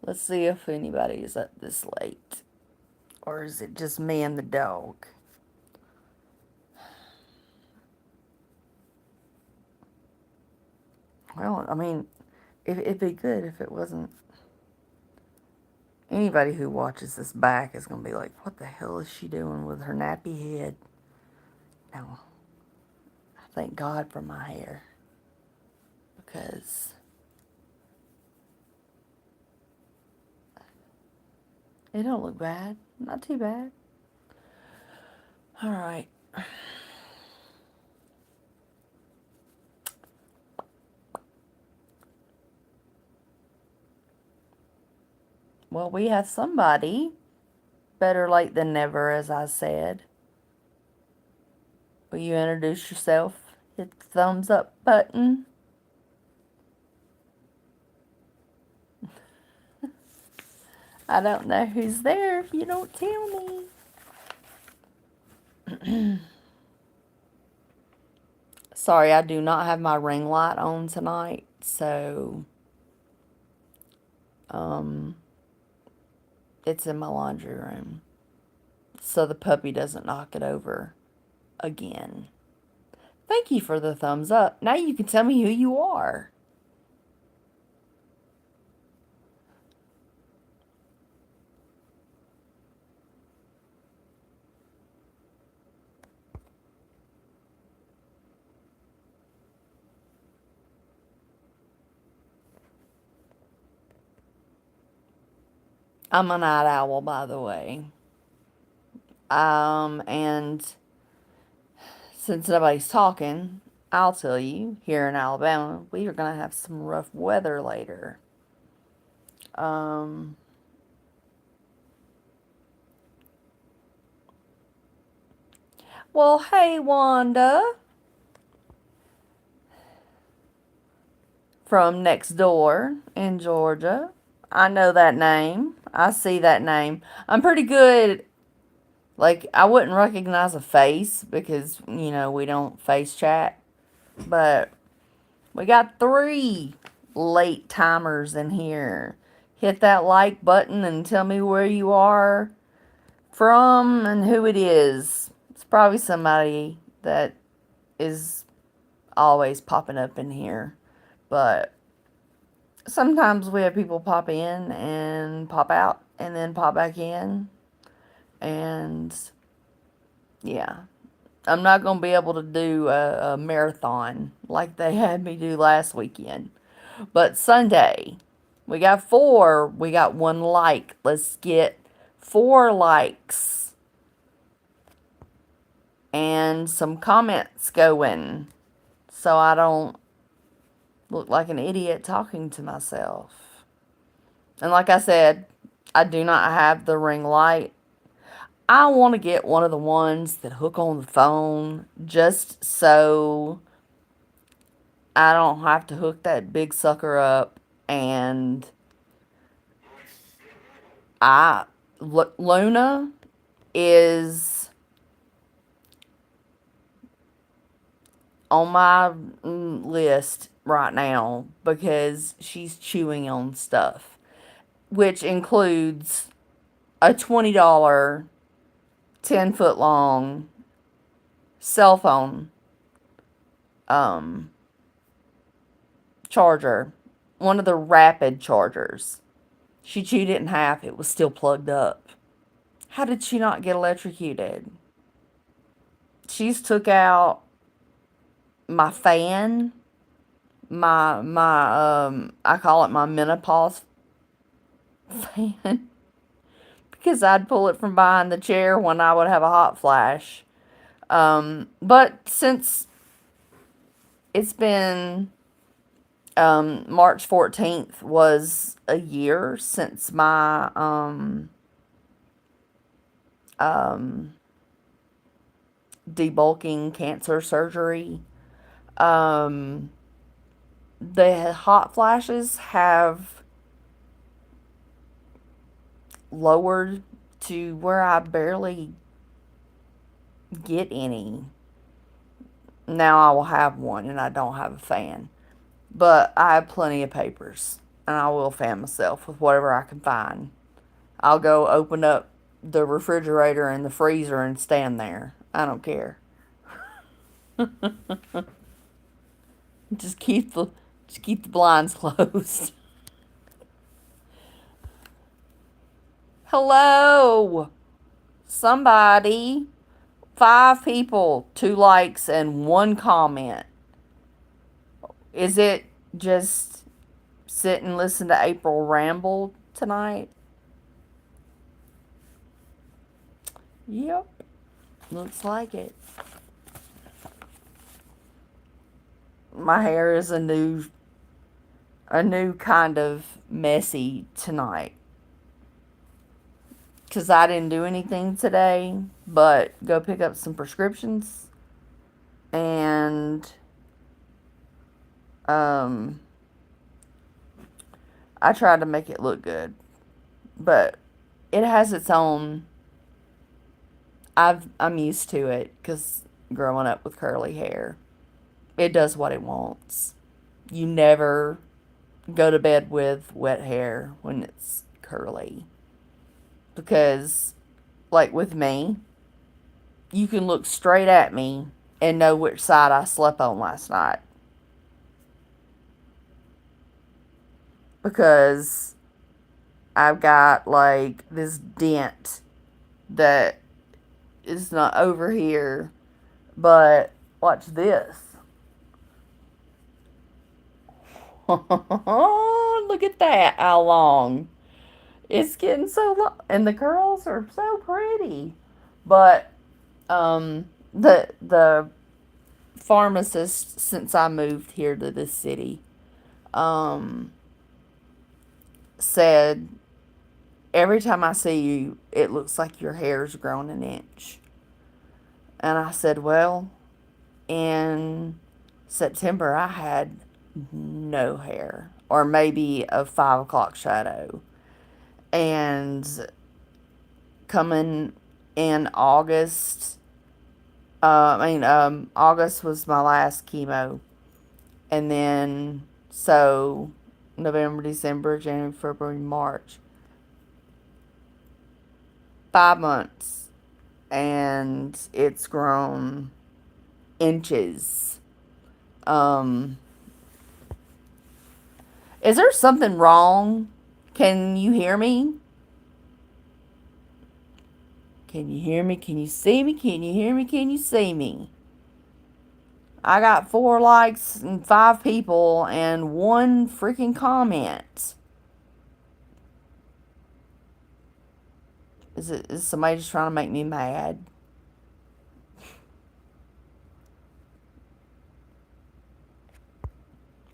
Let's see if anybody is up this late. Or is it just me and the dog? Well, I mean, it'd be good if it wasn't. Anybody who watches this back is going to be like, what the hell is she doing with her nappy head? No, I thank God for my hair. Because it don't look bad. Not too bad. All right. Well, we have somebody. Better late than never, as I said. Will you introduce yourself? Hit the thumbs up button. I don't know who's there if you don't tell me. Sorry, I do not have my ring light on tonight, so um it's in my laundry room. So the puppy doesn't knock it over again. Thank you for the thumbs up. Now you can tell me who you are. I'm a night owl, by the way. And since nobody's talking, I'll tell you, here in Alabama, we are going to have some rough weather later. Um, well, hey, Wanda from next door in Georgia. I know that name. I see that name. I'm pretty good. Like, I wouldn't recognize a face because, we don't face chat. But we got 3 late timers in here. Hit that like button and tell me where you are from and who it is. It's probably somebody that is always popping up in here. But sometimes we have people pop in and pop out and then pop back in. And yeah, I'm not going to be able to do a marathon like they had me do last weekend. But Sunday, we got 4. We got 1 like. Let's get 4 likes and some comments going so I don't look like an idiot talking to myself. And like I said, I do not have the ring light. I want to get one of the ones that hook on the phone just so I don't have to hook that big sucker up. And Luna is on my list right now because she's chewing on stuff, which includes a $20, 10-foot long cell phone charger, one of the rapid chargers. She chewed it in half. It was still plugged up. How did she not get electrocuted? She's took out my fan, my I call it my menopause fan because I'd pull it from behind the chair when I would have a hot flash. But since it's been March 14th was a year since my debulking cancer surgery. The hot flashes have lowered to where I barely get any. Now I will have one and I don't have a fan. But I have plenty of papers. and I will fan myself with whatever I can find. I'll go open up the refrigerator and the freezer and stand there. I don't care. Just keep the just keep the blinds closed. Hello, somebody. 5 people, 2 likes, and 1 comment. Is it just sit and listen to April ramble tonight? Yep, looks like it. My hair is a new kind of messy tonight because I didn't do anything today but go pick up some prescriptions and um I tried to make it look good, but it has its own. I'm used to it because growing up with curly hair, it does what it wants. You never go to bed with wet hair when it's curly because, like with me, you can look straight at me and know which side I slept on last night because I've got like this dent that is not over here, but watch this. Look at that, how long. It's getting so long, and the curls are so pretty. But the pharmacist, since I moved here to this city, um said every time I see you, it looks like your hair's grown an inch. And I said, well, in September I had no hair, or maybe a 5 o'clock shadow. And coming in August, August was my last chemo. And then, so November, December, January, February, March. 5 months. And it's grown inches. Um, is there something wrong? Can you hear me? Can you hear me? Can you see me? Can you hear me? Can you see me? I got 4 likes and 5 people and 1 freaking comment. Is somebody just trying to make me mad?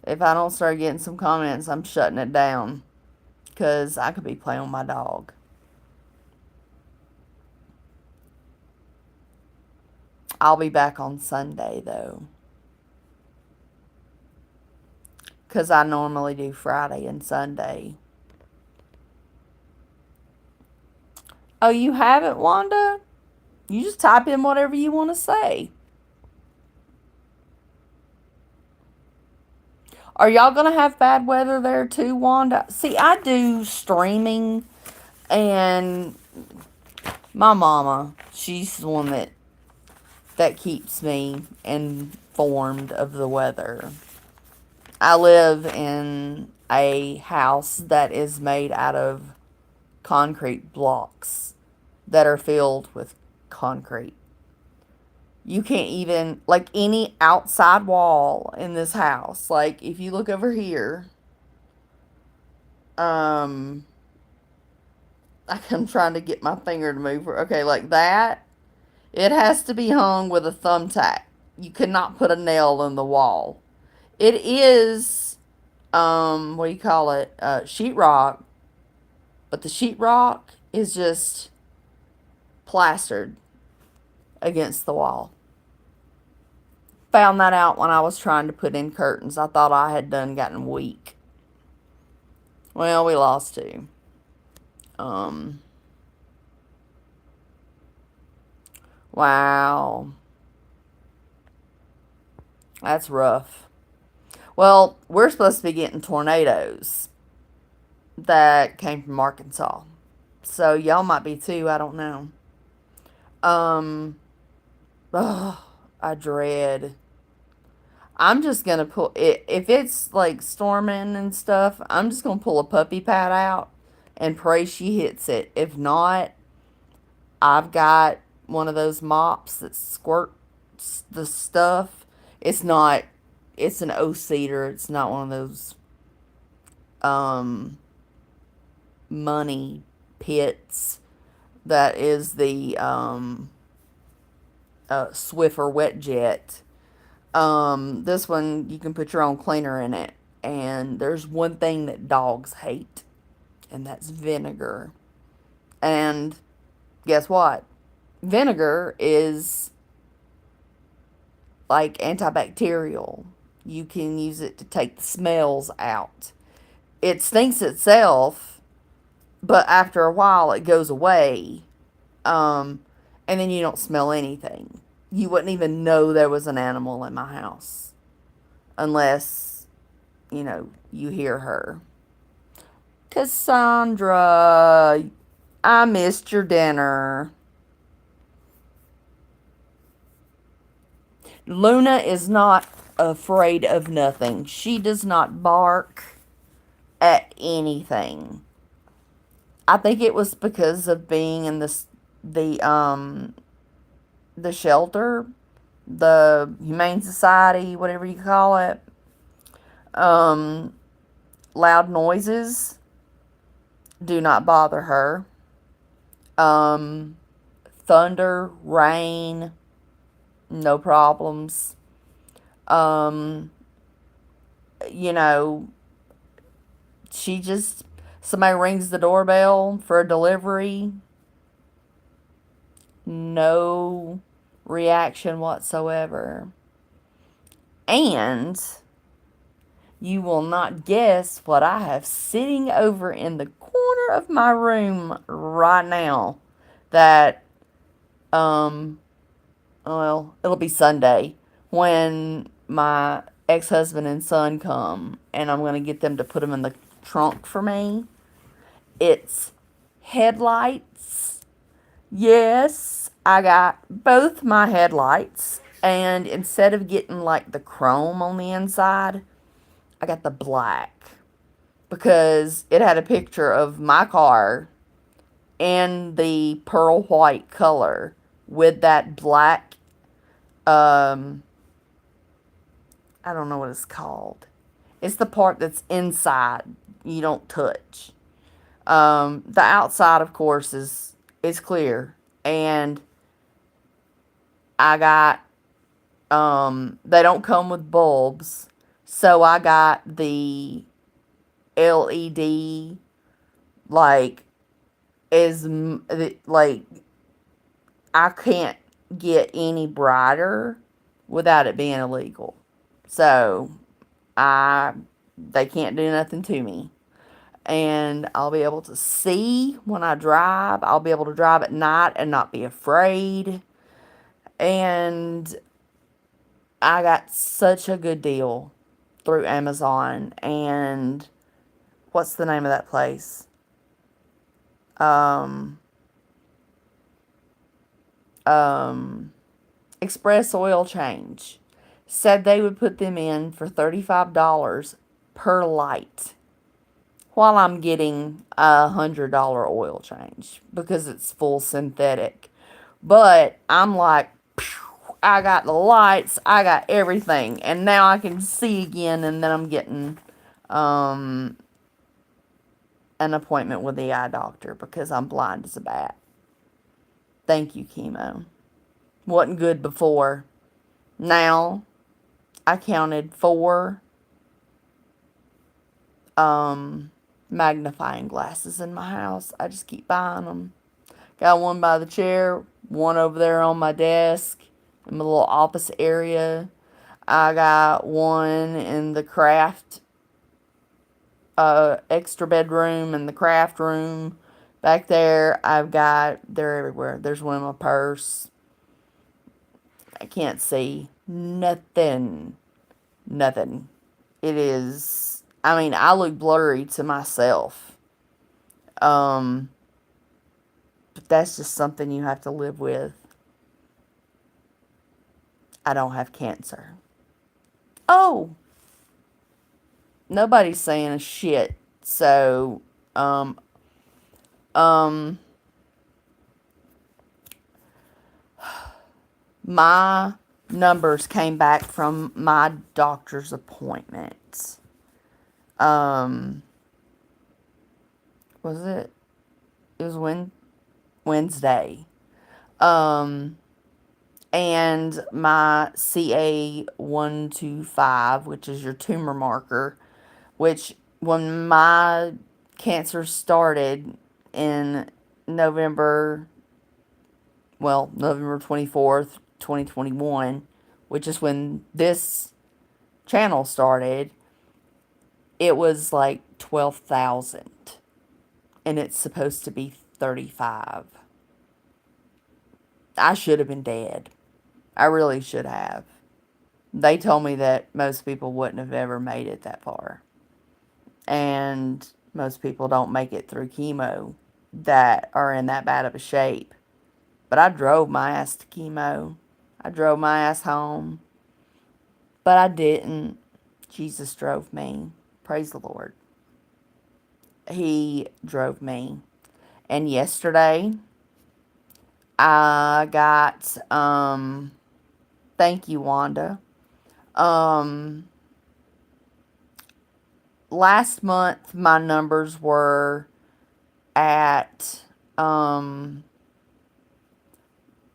If I don't start getting some comments, I'm shutting it down. Because I could be playing with my dog. I'll be back on Sunday, though. Because I normally do Friday and Sunday. Oh, you haven't, Wanda? You just type in whatever you want to say. Are y'all going to have bad weather there too, Wanda? See, I do streaming, and my mama, she's the one that keeps me informed of the weather. I live in a house that is made out of concrete blocks that are filled with concrete. You can't even, like, any outside wall in this house, like, if you look over here, I'm trying to get my finger to move. Okay, like that, it has to be hung with a thumbtack. You cannot put a nail in the wall. It is, what do you call it? Sheetrock. But the sheetrock is just plastered against the wall. Found that out when I was trying to put in curtains. I thought I had gotten weak. Well, we lost 2. Wow. That's rough. Well, we're supposed to be getting tornadoes. that came from Arkansas. So y'all might be too, I don't know. Um, ugh, I dread. I'm just gonna pull it if it's like storming and stuff. I'm just gonna pull a puppy pad out and pray she hits it. If not, I've got one of those mops that squirts the stuff. It's not. It's an O-seater. It's not one of those um money pits. That is the Swiffer wet jet. This one you can put your own cleaner in it. And there's one thing that dogs hate, and that's vinegar. And guess what? Vinegar is like antibacterial. You can use it to take the smells out. It stinks itself, but after a while it goes away. Um, and then you don't smell anything. You wouldn't even know there was an animal in my house unless, you hear her. Cassandra, I missed your dinner. Luna is not afraid of nothing. She does not bark at anything. I think it was because of being in the shelter, the Humane Society, whatever you call it. Um, Loud noises do not bother her. Um, Thunder, rain, no problems. Um, you know, she just, somebody rings the doorbell for a delivery, no reaction whatsoever. And you will not guess what I have sitting over in the corner of my room right now. That, um, well, it'll be Sunday when my ex-husband and son come, and I'm going to get them to put them in the trunk for me. It's headlights. Yes, I got both my headlights, and instead of getting like the chrome on the inside, I got the black because it had a picture of my car in the pearl white color with that black, um I don't know what it's called. It's the part that's inside you don't touch. The outside, of course, is clear, and I got they don't come with bulbs, so I got the LED, like, is like, I can't get any brighter without it being illegal. So I they can't do nothing to me. And I'll be able to see when I drive. I'll be able to drive at night and not be afraid. And I got such a good deal through Amazon. And what's the name of that place? Um, um, Express Oil Change said they would put them in for $35 per light, while I'm getting $100 oil change because it's full synthetic. But I'm like, I got the lights, I got everything, and now I can see again. And then I'm getting um, an appointment with the eye doctor because I'm blind as a bat. Thank you, chemo. Wasn't good before. Now I counted 4 magnifying glasses in my house. I just keep buying them. Got one by the chair, one over there on my desk in my little office area. I got one in the craft extra bedroom and the craft room. Back there, they're everywhere. There's one in my purse. I can't see nothing. Nothing. It is, I mean, I look blurry to myself. Um, but that's just something you have to live with. I don't have cancer. Oh, nobody's saying a shit. So, um, um, my numbers came back from my doctor's appointments. Um, was it? It was Wednesday. Um, and my CA125, which is your tumor marker, which when my cancer started in November, well, November 24th, 2021, which is when this channel started, it was like 12,000 and it's supposed to be 35. I should have been dead. I really should have. They told me that most people wouldn't have ever made it that far. And most people don't make it through chemo that are in that bad of a shape. But I drove my ass to chemo. I drove my ass home. But I didn't. Jesus drove me. Praise the Lord. He drove me. And yesterday, I got, thank you, Wanda. Um, Last month, my numbers were at,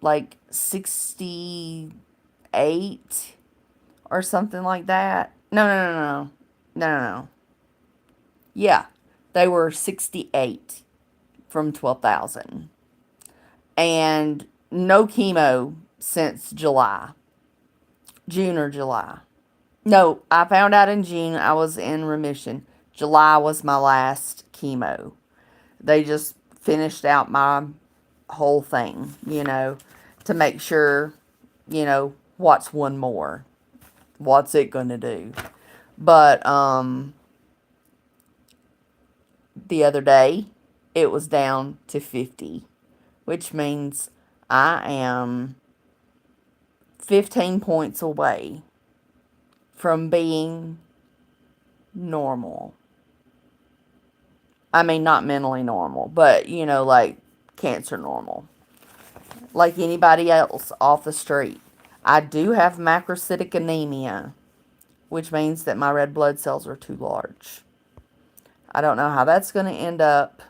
like 68 or something like that. No. Yeah, they were 68 from 12,000. And no chemo since July. June or July. No, I found out in June I was in remission. July was my last chemo. They just finished out my whole thing, to make sure, what's one more? What's it going to do? But the other day, it was down to 50, which means I am 15 points away from being normal. I mean, not mentally normal, but, like cancer normal. Like anybody else off the street. I do have macrocytic anemia, which means that my red blood cells are too large. I don't know how that's going to end up,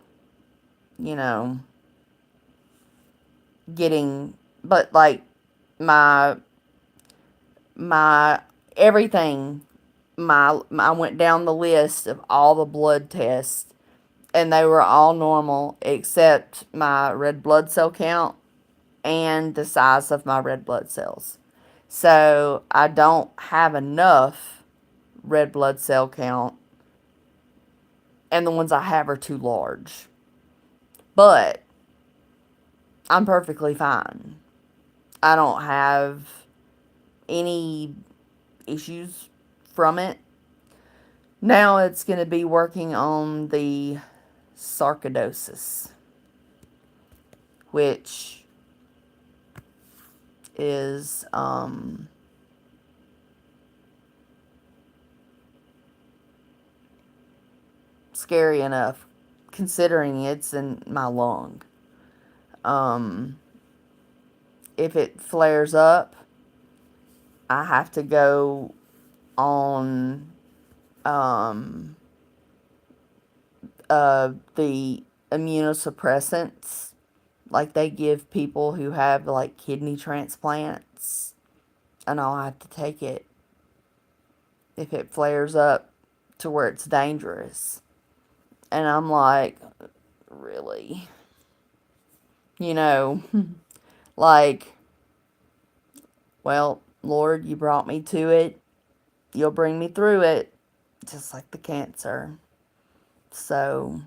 getting, but like my everything, I went down the list of all the blood tests and they were all normal except my red blood cell count and the size of my red blood cells. So I don't have enough red blood cell count, and the ones I have are too large. But I'm perfectly fine. I don't have any issues from it. Now it's going to be working on the sarcoidosis, which is scary enough considering it's in my lung. If it flares up, I have to go on the immunosuppressants like they give people who have like kidney transplants, and I'll have to take it if it flares up to where it's dangerous. And I'm like, really? Like, well, Lord, you brought me to it. You'll bring me through it, just like the cancer. So,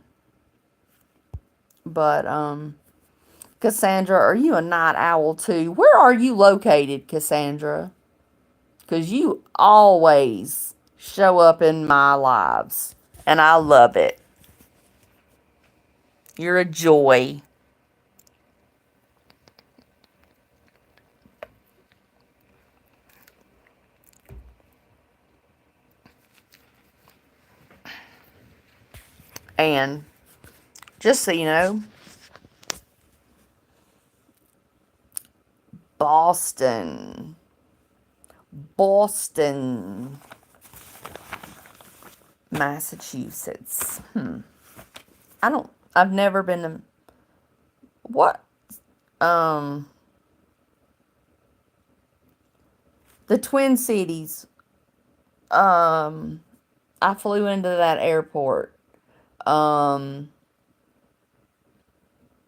but, Cassandra, are you a night owl too? Where are you located, Cassandra? Because you always show up in my lives, and I love it. You're a joy. And just so you know, Boston. Boston, Massachusetts. I've never been to, what? Um, the Twin Cities. Um, I flew into that airport. Um,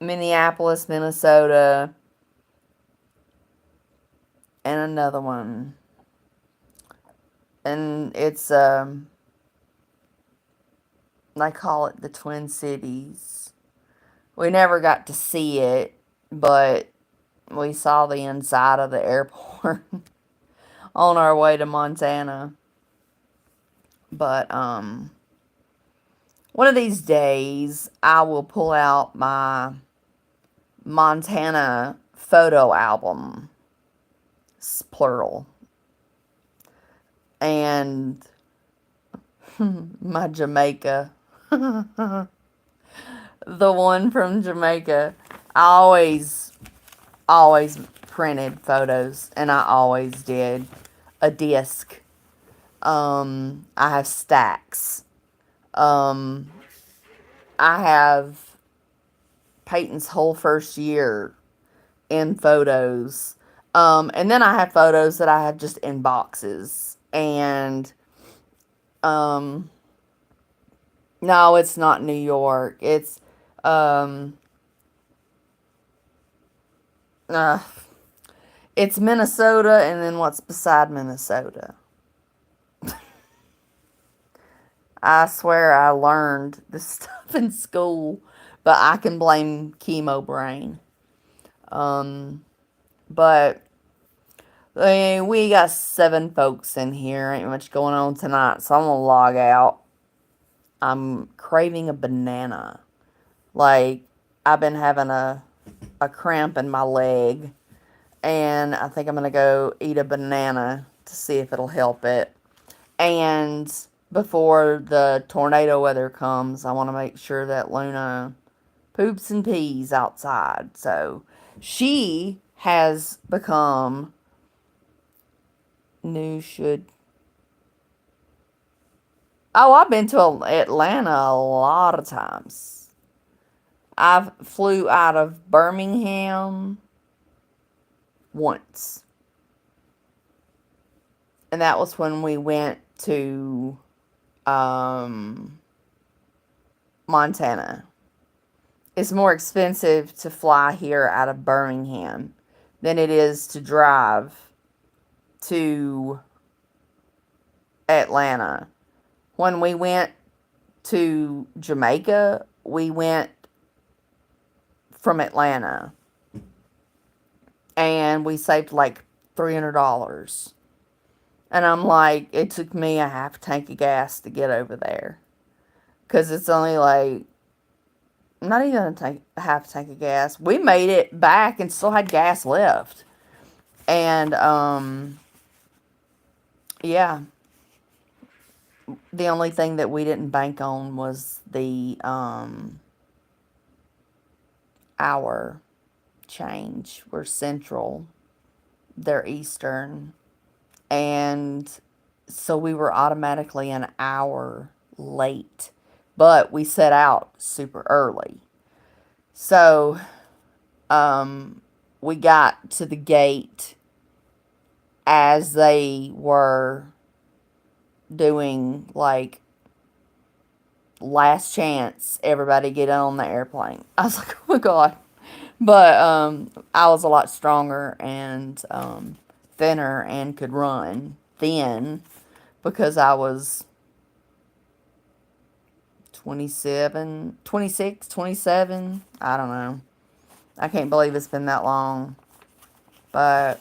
Minneapolis, Minnesota, and another one. And it's, they call it the Twin Cities. We never got to see it, but we saw the inside of the airport on our way to Montana. But one of these days I will pull out my Montana photo album, it's plural, and my Jamaica, the one from Jamaica. I always printed photos, and I always did a disc. I have stacks. Um, I have Peyton's whole first year in photos. And then I have photos that I have just in boxes. And, um, no, it's not New York. Um, uh, it's Minnesota and then what's beside Minnesota. I swear I learned this stuff in school, but I can blame chemo brain. But we got 7 folks in here. Ain't much going on tonight, so I'm gonna log out. I'm craving a banana. Like, I've been having a cramp in my leg, and I think I'm gonna go eat a banana to see if it'll help it. And before the tornado weather comes, I want to make sure that Luna poops and pees outside. So she has become new should. Oh, I've been to Atlanta a lot of times. I flew out of Birmingham once. And that was when we went to Montana. It's more expensive to fly here out of Birmingham than it is to drive to Atlanta. When we went to Jamaica, we went from Atlanta and we saved like $300. And I'm like, it took me a half tank of gas to get over there. Because it's only like, not even a half tank of gas. We made it back and still had gas left. And, yeah. The only thing that we didn't bank on was the, hour change. We're central. They're eastern. And so we were automatically an hour late. But we set out super early. So, we got to the gate as they were doing, like, last chance, everybody get on the airplane. I was like, oh my God. But, I was a lot stronger and, thinner and could run thin because I was 27, 26, 27. I don't know. I can't believe it's been that long. But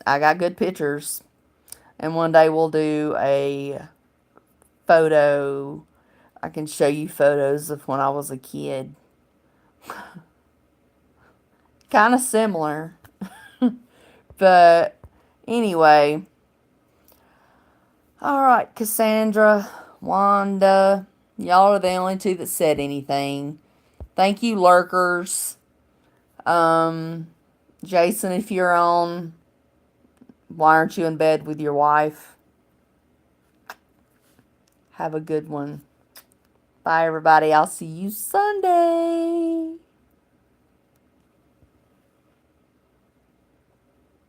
I got good pictures. And one day we'll do a photo. I can show you photos of when I was a kid. Kind of similar. But anyway, all right, Cassandra, Wanda, y'all are the only two that said anything. Thank you, lurkers. Um, Jason, if you're on, why aren't you in bed with your wife? Have a good one. Bye, everybody. I'll see you Sunday.